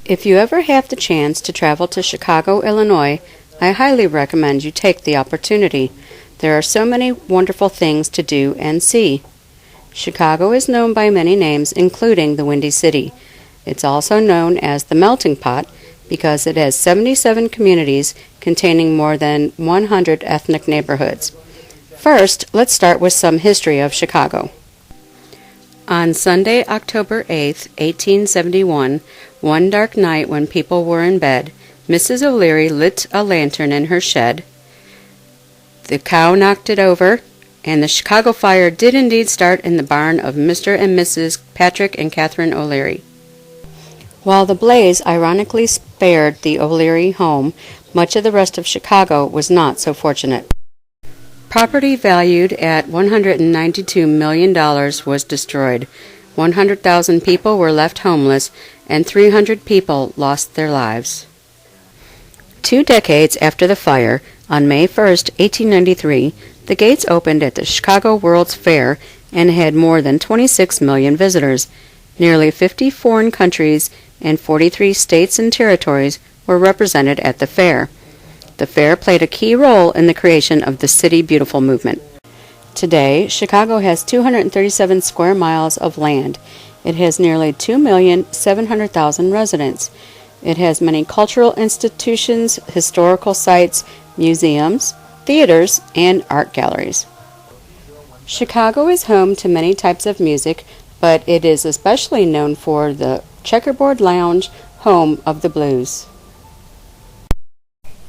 If you ever have the chance to travel to Chicago, Illinois, I highly recommend you take the opportunity. There are so many wonderful things to do and see. Chicago is known by many names, including the Windy City. It's also known as the Melting Pot because it has 77 communities containing more than 100 ethnic neighborhoods. First, let's start with some history of Chicago. On Sunday, October 8, 1871, one dark night when people were in bed, Mrs. O'Leary lit a lantern in her shed. The cow knocked it over, and the Chicago fire did indeed start in the barn of Mr. and Mrs. Patrick and Catherine O'Leary. While the blaze ironically spared the O'Leary home, much of the rest of Chicago was not so fortunate. Property valued at $192 million was destroyed. 100,000 people were left homeless, and 300 people lost their lives. 2 decades after the fire, on May 1, 1893, the gates opened at the Chicago World's Fair and had more than 26 million visitors. Nearly 50 foreign countries and 43 states and territories were represented at the fair. The fair played a key role in the creation of the City Beautiful movement. Today, Chicago has 237 square miles of land. It has nearly 2,700,000 residents. It has many cultural institutions, historical sites, museums, theaters, and art galleries. Chicago is home to many types of music, but it is especially known for the Checkerboard Lounge, home of the blues.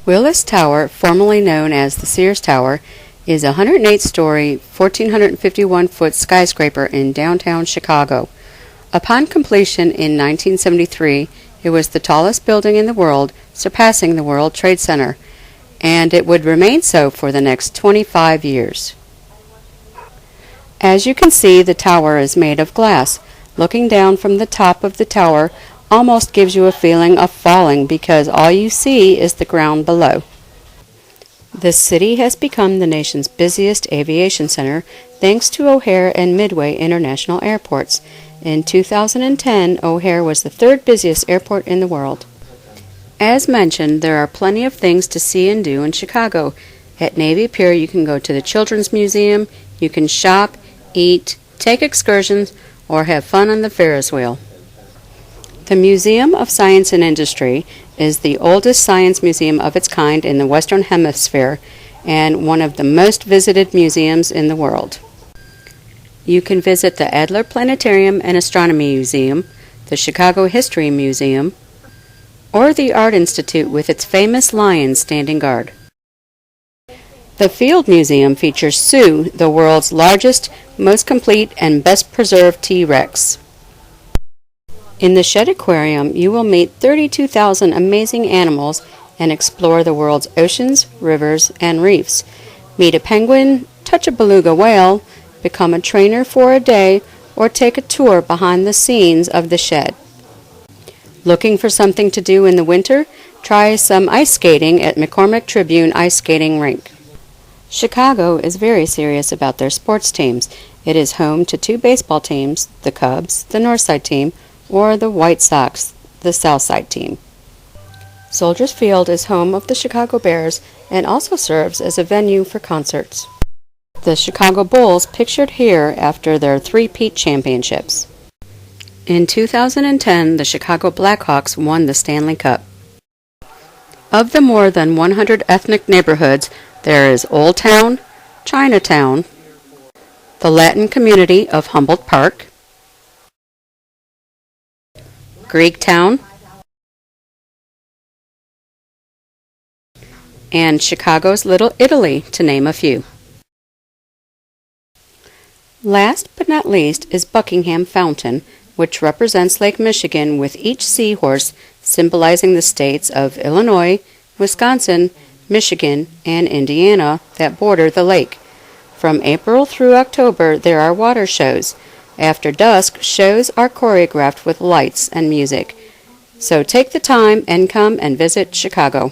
Willis Tower, formerly known as the Sears Tower, is a 108-story, 1,451-foot skyscraper in downtown Chicago. Upon completion in 1973, it was the tallest building in the world, surpassing the World Trade Center, and it would remain so for the next 25 years. As you can see, the tower is made of glass. Looking down from the top of the tower almost gives you a feeling of falling because all you see is the ground below. The city has become the nation's busiest aviation center thanks to O'Hare and Midway International Airports. In 2010, O'Hare was the 3rd busiest airport in the world. As mentioned, there are plenty of things to see and do in Chicago. At Navy Pier, you can go to the Children's Museum, you can shop, eat, take excursions, or have fun on the Ferris wheel. The Museum of Science and Industry is the oldest science museum of its kind in the Western Hemisphere and one of the most visited museums in the world. You can visit the Adler Planetarium and Astronomy Museum, the Chicago History Museum, or the Art Institute with its famous lion standing guard. The Field Museum features Sue, the world's largest, most complete, and best preserved T-Rex. In the Shedd Aquarium, you will meet 32,000 amazing animals and explore the world's oceans, rivers, and reefs. Meet a penguin, touch a beluga whale, become a trainer for a day, or take a tour behind the scenes of the Shedd. Looking for something to do in the winter? Try some ice skating at McCormick Tribune Ice Skating Rink. Chicago is very serious about their sports teams. It is home to 2 baseball teams, the Cubs, the Northside team, or the White Sox, the Southside team. Soldiers Field is home of the Chicago Bears and also serves as a venue for concerts. The Chicago Bulls pictured here after their 3-peat championships. In 2010, the Chicago Blackhawks won the Stanley Cup. Of the more than 100 ethnic neighborhoods, there is Old Town, Chinatown, the Latin community of Humboldt Park, Greektown, and Chicago's Little Italy, to name a few. Last but not least is Buckingham Fountain, which represents Lake Michigan with each seahorse symbolizing the states of Illinois, Wisconsin, Michigan, and Indiana that border the lake. From April through October, there are water shows. After dusk, shows are choreographed with lights and music. So take the time and come and visit Chicago.